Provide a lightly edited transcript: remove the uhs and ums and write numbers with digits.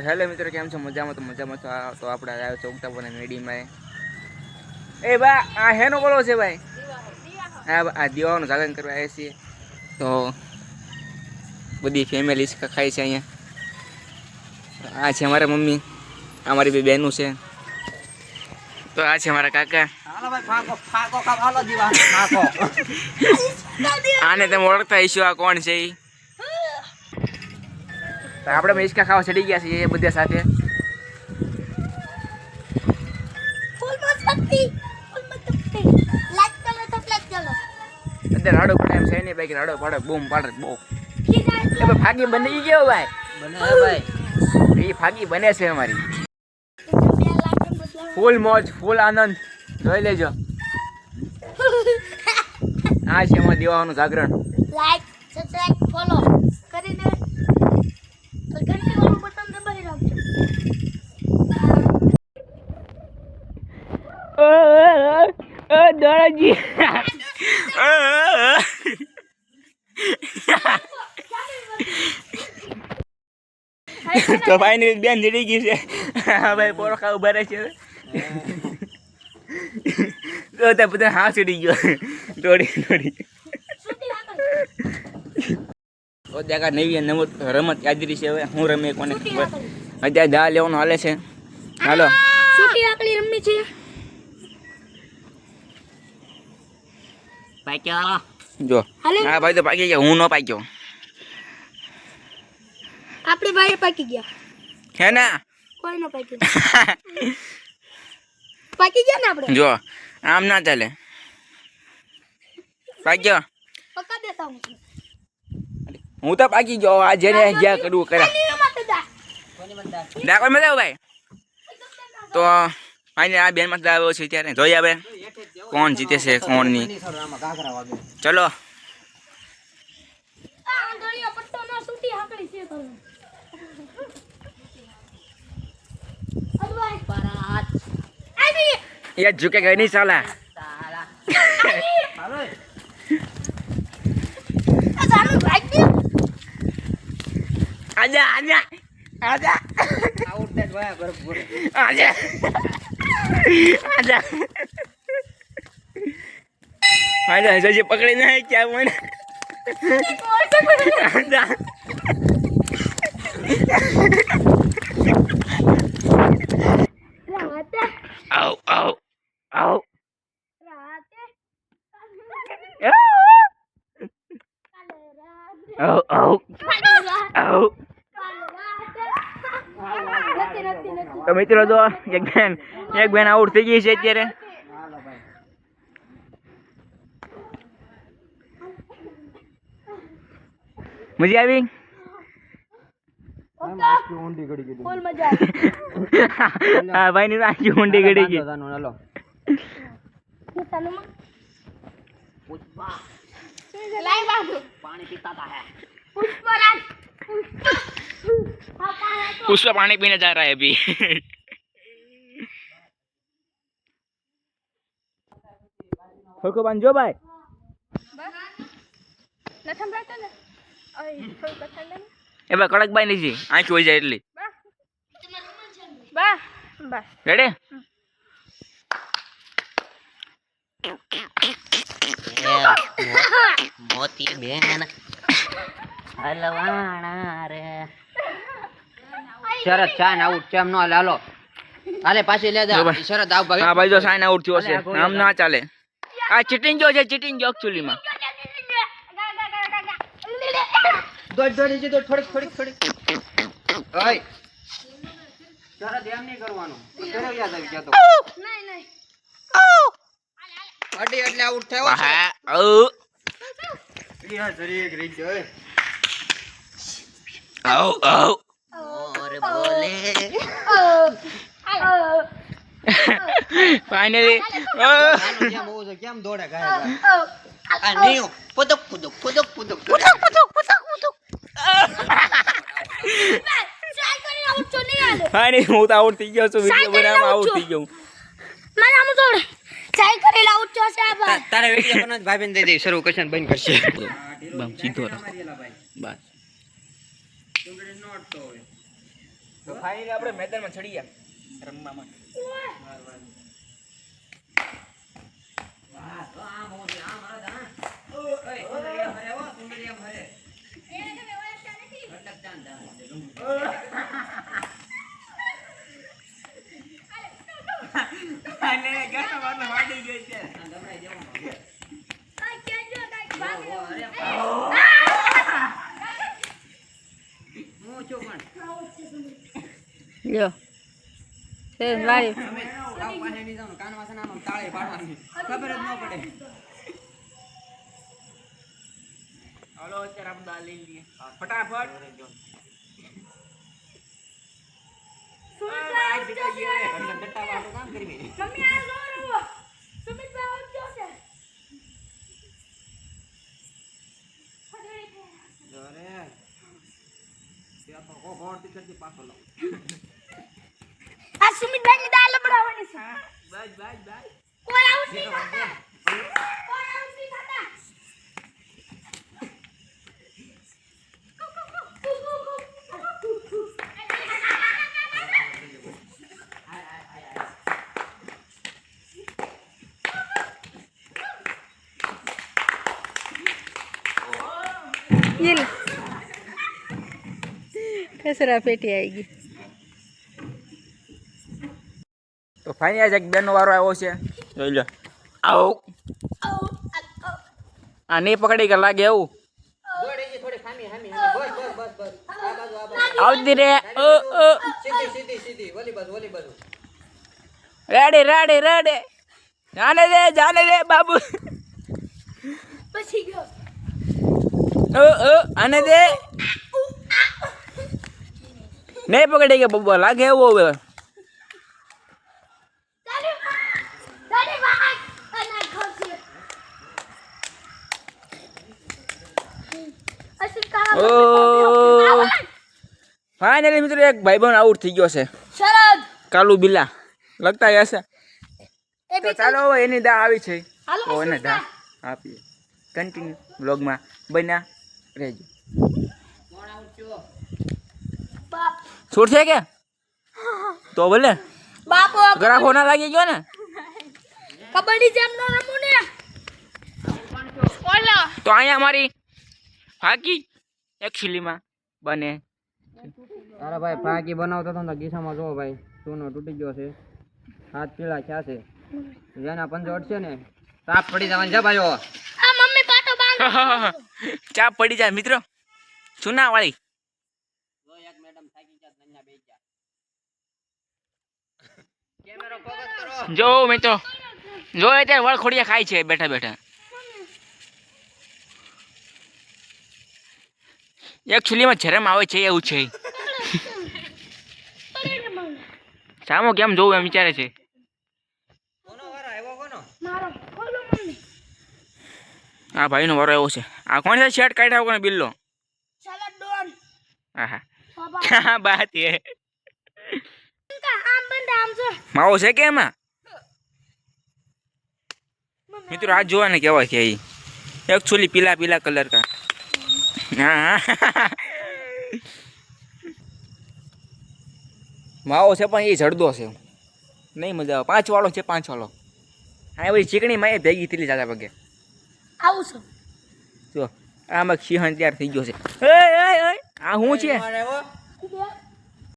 Hello મિત્રો, કેમ છો? મજામાં? તો મજામાં છો? તો આપણે આવ્યો છો ઉગતા મેડીમાં. એ બા આ હેનો બોલો છે ભાઈ? હા, આ દીવાનું જાગરણ કરવા આવ્યા છીએ. તો બધી ફેમિલી ખાય છે અહીંયા. આ છે અમારા મમ્મી, અમારી બે બહેનું છે. તો આ છે અમારા કાકા. આને તમે ઓળખતા હશો, આ કોણ છે? તો આપણે હિચકા ખાવા ચડી ગયા છીએ બધા સાથે. અંદર રાડો પડે એમ છે નહીં ભાઈ, રાડો પાડે બૂમ પાડે બહુ. એ ફાગી બની ગયો ભાઈ, બને ભાઈ, એ ફાગી બને છે અમારી. ફૂલ મોજ, ફૂલ આનંદ, જોઈ લેજો. આ છે એમાં દેવાનું જાગરણ. લાઈક, સબસ્ક્રાઇબ, ફોલો કરી દે. ઘંટી વાળું બટન દબાવી રાખજો. દોરાજી તો ભાઈ ની બેન જડી ગઈ છે. હા ભાઈ, પોરો ખાવ ભરે છે. તો તે બધા હા ચડી ગયો દોડી. તો ત્યાં નવી રમત યાદરી છે. હવે હું રમે કોને ખબર. અત્યારે દા લેવાનું હાલે છે. હાલો છૂટી આકલી રમી છે. પાક્યા જો. હા ભાઈ, તો પાકી ગયા, હું ન પાક્યો. આપણે ભાઈ પાકી ગયા હે ને? કોઈ ન પાકી. પાકી ગયા ને આપણે. જો આમ ના ચાલે. પાક્યો પક્કા દેતા હું તો પાકી ગયો. આ જેને જ્યાં કરવું કરે. ડાકોર માં જાવ ભાઈ. તો આને આ બેન માં આવ્યો છે ત્યારે જોઈ આવે કોણ જીતે છે કોણ નહીં. ચલો. ये झुकेगा नहीं साला. आजा आजा आजा आजा आजा आजा जैसे पकड़े ना है क्या मन. आजा आओ आओ आओ आओ आओ आओ. તો મિત્રો જો એક બેન આઉટ થઈ ગઈ છે અત્યારે. મજા આવી? હા ભાઈ ની આખી ઊંડી ગળી ગઈ. पुष्पा पानी पीने जा रहा है अभी. खोको बांधो भाई. ए बा कड़क बाई नहीं आँख हो जाए એટલી. બસ બસ રેડી. મોતી બેન હલવાણા રે. શરત ચાન આઉટ ચેમ નો લાલો. હાલે પાછી લે દે શરત આવ ભાઈ. હા ભાઈ, જો સાઈન આઉટ થયો છે. આમ ના ચાલે. આ ચીટિંગ જો છે, ચીટિંગ જો એક્ચ્યુઅલી માં. દોડી જે થોડીક ઓય શરત એમ નહીં કરવાનું. તેરે યાદ આવી જતો નહીં અડી એટલે આઉટ થયો છે. હા ઓ યા જરી એક રહી ગયો. આવ આવ મોર બોલે ફાઇનલી. આનું જેમ હોવું છે કેમ દોડે ગાય આ નીઓ પુદક ફાઇનલી હું તો આઉટ થઈ ગયો છું. વિડિયો બનાવવામાં આઉટ થઈ ગયો. મારા આમ દોડ ચાઈ કરેલા આઉટ છો છે આ ભાઈ. તારે વિડિયો બનાવ ભાઈબેન દે દે શરૂ કરશે બંધ કરશે. બમ સીધો રાખ બસ. તો ફાઇનલી આપણે મેદાનમાં ચડી ગયા રમવા માટે. વાહ, તો આમ હોવું જોઈએ, આમ હરે જા. ઓય, સુંદરિયા હરે હો, સુંદરિયા હરે. અટક ચાંદ જા. અને ગાતો વાળો વાડી ગઈ છે. આ ગમરાઈ દેવાનો. કાંઈ કહેજો, કાંઈ ભાગ ઓ, અરે, હું છું પણ. લ્યો છે વાળી તમે લાવ પાસે નહીં જાવ ને, કાનમાં છે ને આમ તાળી પાડવાની. ખબર જ ન પડે. હાલો અત્યારે આપણે દાળ લઈ લઈએ ફટાફટ. ઘરના ડટ્ટા વાળું કામ કરવી. મમ્મી આ જો રવો સુમિતભાઈ આવજો છે અરે, ત્યાં તો કોફોડથી કરતી પાછો લાવ. આ સુમિતભાઈ ની દાળ લબડાવવાની છે બસ બસ બસ. કોઈ આઉટ નહીં થતા કોઈ આઉટ નહીં થતા ઈલ કચરા પેટી આવી ગઈ. તો ફાઇનલી આજે એક બેનનો વારો આવ્યો છે. જોઈ લો. આવો આ નહીં પકડી કે લાગે એવું. દોડી જી થોડી ખામી ખામી ખામી. બસ બસ બસ બસ. આ બાજુ આ બાજુ. આવતી રે. સીધી સીધી સીધી. ઓલી બાજુ ઓલી બાજુ. Ready ready ready. જાને દે બાબુ. પછી ગયો આને દે. નહીં પકડી કે બબ્બા લાગે એવું હવે. દાદી ભાગ અને ખોસી અસિત કાળા ઓ ફાઇનલી મિત્રો એક ભાઈબંધ આઉટ થઈ ગયો છે. શરદ કાલુ બિલા લગતા હશે. એ તો બી ચાલો હવે એની દા આવી છે હાલો તો એને દા આપીએ. કન્ટિન્યુ બ્લોગમાં બન્યા રહેજો. કોણ આઉટ છો? બાપ છૂટ છે કે તો ભલે બાપો ગ્રાફો ના લાગી ગયો ને. કબડ્ડી જેમ નો રમું ને ઓલો તો અહીંયા અમારી ફાકી એકચ્યુઅલીમાં બને. અરે ભાઈ ફાકી બનાવતો હતો ને ગીસામાં જો ભાઈ સોનો તૂટી ગયો છે. હાથ પીળા થયા છે. જેના પંજો અડશે ને તાપ પડી જવાની છે ભાઈઓ. આ મમ્મી પાટો બાંધ ચા પડી જાય મિત્રો. સુના વાળી જો એક મેડમ થાકી ગયા ધન્યા બેસી ગયા. કેમેરો ફોકસ કરો. જો મિત્રો જો અત્યારે વળખોડિયા ખાય છે બેઠા બેઠા. એકચ્યુઅલીમાં શરમ આવે છે એવું છે. સામો કેમ જોવું એમ વિચારે છે. કોનો વારો આવ્યો કોનો? મારો ઓલો મમ્મી આ ભાઈનો વારો એવો છે. આ કોણ છે શર્ટ કાઢ્યા કોને બિલ્લો. સલાડ ડોન આહા બાબા ક્યાં બાત હે. આમ બંધ આમ જો માવો છે કે એમાં મિત્રો આ જોવા ને કેવા છે એ એકચ્યુઅલી પીલા પીલા કલર કા. હા માવો છે પણ એ જડદો છે નહીં મજા આવે. 5 વાળો છે 5 વાળો. હા બધી ચીકણી માં એ ભેગી થયેલી જાતા પગે. આવું છું જો આમાં સિંહણ તૈયાર થઈ ગયો છે. આ શું છે કોનો વારો આવ્યો?